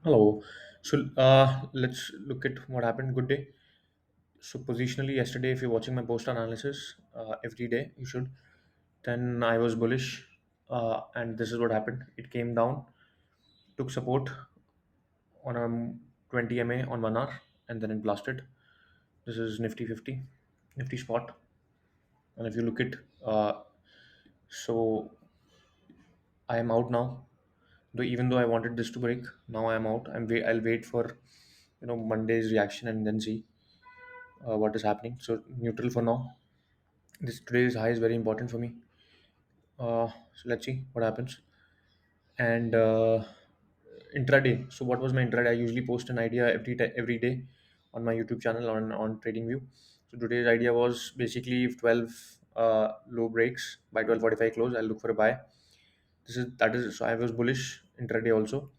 Hello. So let's look at what happened. Good day. So positionally, yesterday, if you're watching my post analysis every day, you should. Then I was bullish, and this is what happened. It came down, took support on a 20 MA on 1 hour, and then it blasted. This is Nifty 50, Nifty spot. And if you look at, so I am out now. Though even though I wanted this to break, now I am out. I'll wait for Monday's reaction and then see what is happening. So neutral for now. This today's high is very important for me. So let's see what happens. And intraday. So what was my intraday? I usually post an idea every day on my YouTube channel on TradingView. So today's idea was basically if 12 low breaks by 12:45 close, I'll look for a buy. That is so I was bullish intraday also,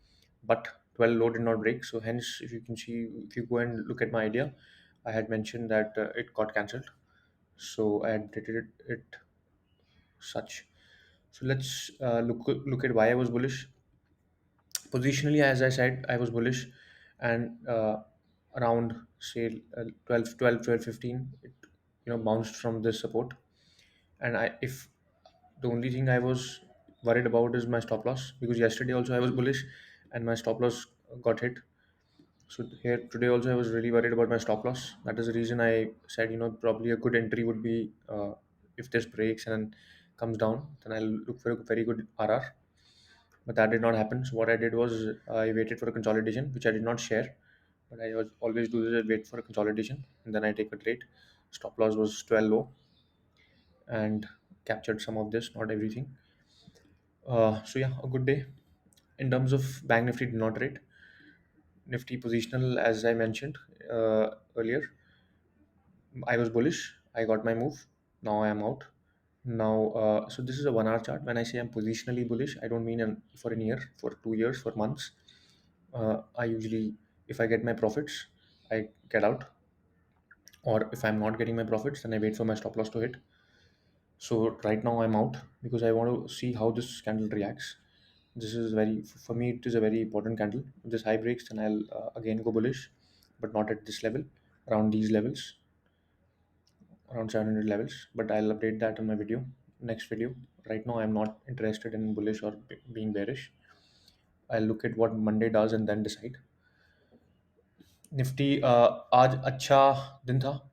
but 12 low did not break. So hence, if you can see, if you go and look at my idea, I had mentioned that it got cancelled. So I had treated it such. So let's look at why I was bullish. Positionally, as I said, I was bullish, and around say 12, 15, it bounced from this support. And I if the only thing I was worried about is my stop loss, because yesterday also I was bullish, and my stop loss got hit. So here today also I was really worried about my stop loss. That is the reason I said probably a good entry would be if this breaks and comes down, then I'll look for a very good RR. But that did not happen. So what I did was I waited for a consolidation, which I did not share. But I was always do this. I wait for a consolidation and then I take a trade. Stop loss was 12 low and captured some of this, not everything. So yeah, a good day. In terms of Bank Nifty did not trade. Nifty positional, as I mentioned earlier, I was bullish. I got my move. Now I am out. Now, so this is a 1 hour chart. When I say I'm positionally bullish, I don't mean for a year, for 2 years, for months. I usually, if I get my profits, I get out. Or if I'm not getting my profits, then I wait for my stop loss to hit. So right now I'm out because I want to see how this candle reacts. This is very, for me, it is a very important candle. If this high breaks, then I'll again go bullish, but not at this level, around these levels, around 700 levels. But I'll update that on my video, next video. Right now, I'm not interested in bullish or being bearish. I'll look at what Monday does and then decide. Nifty आज अच्छा दिन था.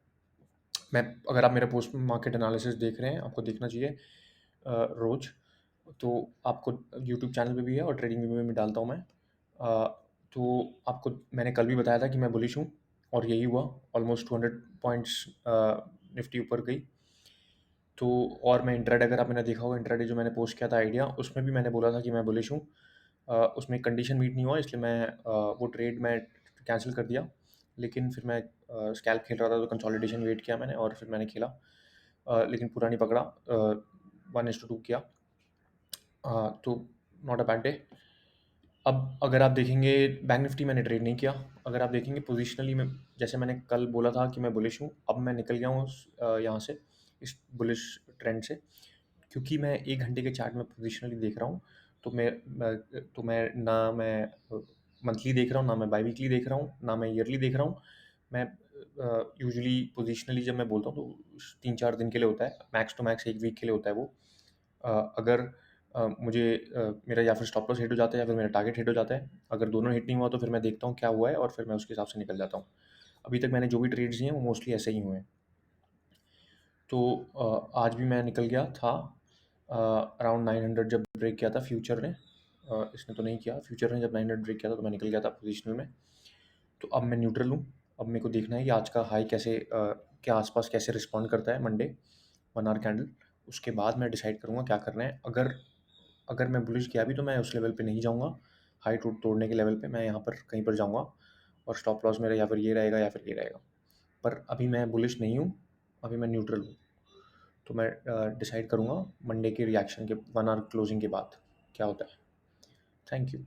मैं अगर आप मेरा post market analysis देख रहे हैं, आपको देखना चाहिए रोज. तो आपको यूट्यूब चैनल पे भी है और ट्रेडिंग व्यू में भी डालता हूँ मैं. तो आपको मैंने कल भी बताया था कि मैं बुलिश हूँ और यही हुआ. ऑलमोस्ट 200 पॉइंट्स निफ्टी ऊपर गई. तो और मैं इंट्राडे, अगर आपने देखा होगा इंट्राडे जो मैंने पोस्ट किया था आइडिया, उसमें भी मैंने बोला था कि मैं बुलिश हूँ. उसमें कंडीशन मीट नहीं हुआ, इसलिए मैं वो ट्रेड मैं कैंसिल कर दिया. लेकिन फिर मैं स्कैल्प खेल रहा था तो कंसोलिडेशन वेट किया मैंने और फिर मैंने खेला. लेकिन पूरा नहीं पकड़ा. 1:2 किया. तो नॉट अ बैड डे. अब अगर आप देखेंगे, बैंक निफ्टी मैंने ट्रेड नहीं किया. अगर आप देखेंगे पोजिशनली में, जैसे मैंने कल बोला था कि मैं बुलिश हूँ, अब मैं निकल गया हूँ यहाँ से, इस बुलिश ट्रेंड से. क्योंकि मैं 1 घंटे के चार्ट में पोजिशनली देख रहा हूँ. तो मैं ना मैं मंथली देख रहा हूँ, ना मैं बाई वीकली देख रहा हूँ, ना मैं ईयरली देख रहा हूँ. मैं यूजुअली पोजिशनली जब मैं बोलता हूँ तो 3-4 दिन के लिए होता है, मैक्स टू मैक्स 1 वीक के लिए होता है वो. अगर मुझे मेरा या फिर स्टॉप लॉस हिट हो जाता है या फिर मेरा टारगेट हिट हो जाता है. अगर दोनों हिट नहीं हुआ तो फिर मैं देखता हूँ क्या हुआ है और फिर मैं उसके हिसाब से निकल जाता हूँ. अभी तक मैंने जो भी ट्रेड्स दिए हैं वो मोस्टली ऐसे ही हुए हैं. तो आज भी मैं निकल गया था अराउंड 900 जब ब्रेक किया था फ्यूचर ने. इसने तो नहीं किया. फ्यूचर ने जब 900 ब्रेक किया था तो मैं निकल गया था पोजिशनल में. तो अब मैं न्यूट्रल हूँ. अब मेरे को देखना है कि आज का हाई कैसे के आसपास कैसे रिस्पॉन्ड करता है मंडे 1 आवर कैंडल. उसके बाद मैं डिसाइड करूँगा क्या करना है. अगर अगर मैं बुलिश किया भी तो मैं उस लेवल पे नहीं जाऊँगा. हाई तोड़ने के लेवल पे मैं यहाँ पर कहीं पर जाऊँगा और स्टॉप लॉस मेरा या फिर ये रहेगा या फिर ये रहेगा. पर अभी मैं बुलिश नहीं हूँ, अभी मैं न्यूट्रल हूँ. तो मैं डिसाइड करूँगा मंडे के रिएक्शन के 1 आवर क्लोजिंग के बाद क्या होता है. Thank you.